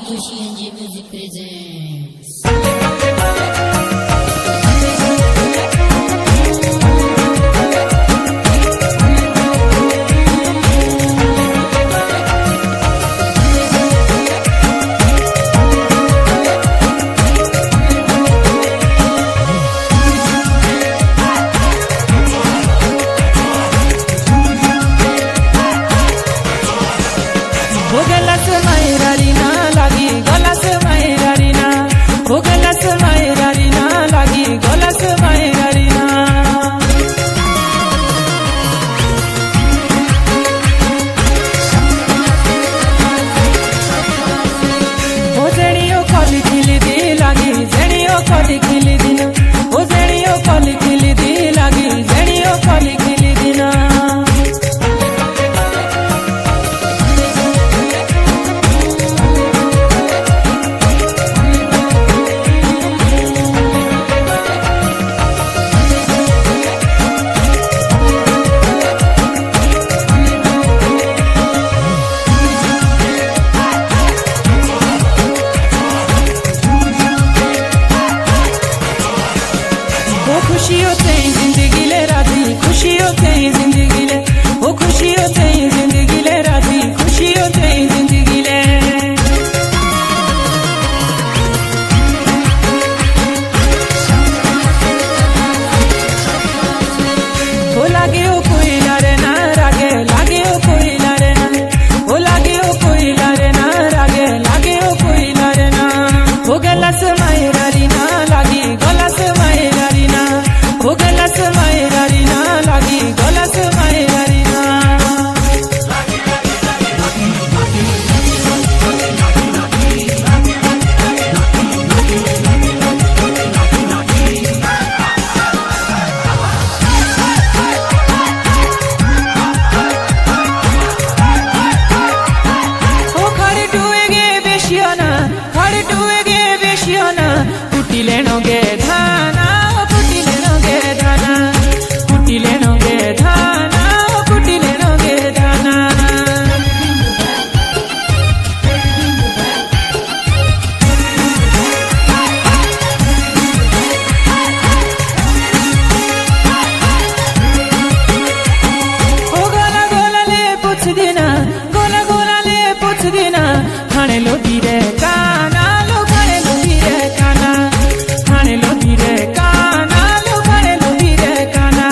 Tushi Music presents. हो गलस मायरारी ना लागी गलस मायरारी ना हो गलस मायरारी ना लागी गलस मायरारी ना हो जणियो कली खिली दी लागी जणियो कली खिली दिन हो जणियो कली खिली दी लागी जणियो कली खिली दिना खुशियों से जिंदगी ले राजी खुशियों से जिंदगी ले वो खुशियों से जिंदगी ले राजी खुशियों से जिंदगी ले वो लागे ओ कोई लारे ना रागे लागे ओ कोई लारे ना वो लागे ओ कोई लारे ना रागे लागे ओ कोई लारे ना वो गलस मायरारी ना लागी गलस मायरारी ना हो गलस मायरारी ना लागी गलस मायरारी ना ओ खड़े टूएगे बेशियाना खड़े टूएगे बेशियाना कुटी लेनोगे धाना कुटी लेनोगे धाना कुटी लेनोगे धाना कुटी लेनोगे धाना ओ गोला गोला ले पूछ देना गोला गोला ले पूछ देना खाने लो धीरे काना लो खाने लो धीरे काना खाने लो धीरे काना लो खाने लो धीरे काना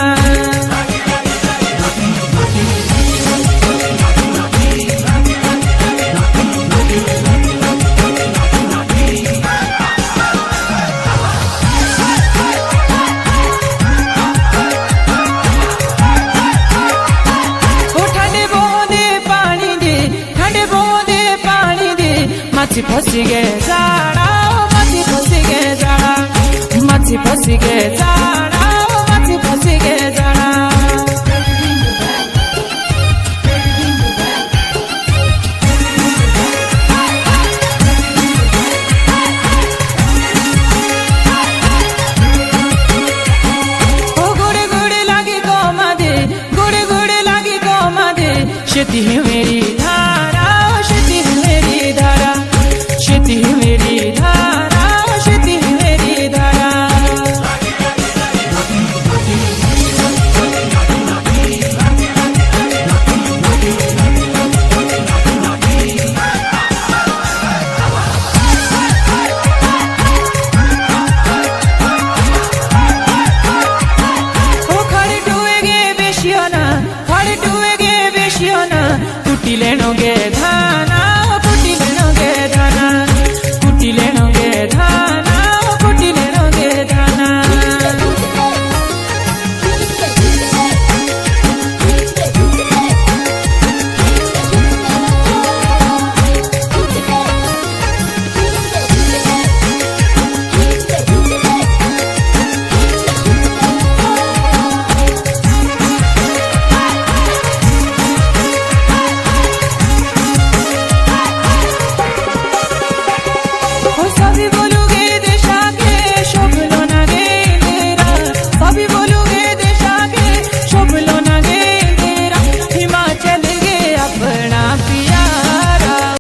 ओ ठंडे बोंदे पानी दे ठंडे बोंदे पानी दे माछी फंसी गए जाड़ा माछी फंसी गए जाड़ा माछी फंसी गए जाड़ा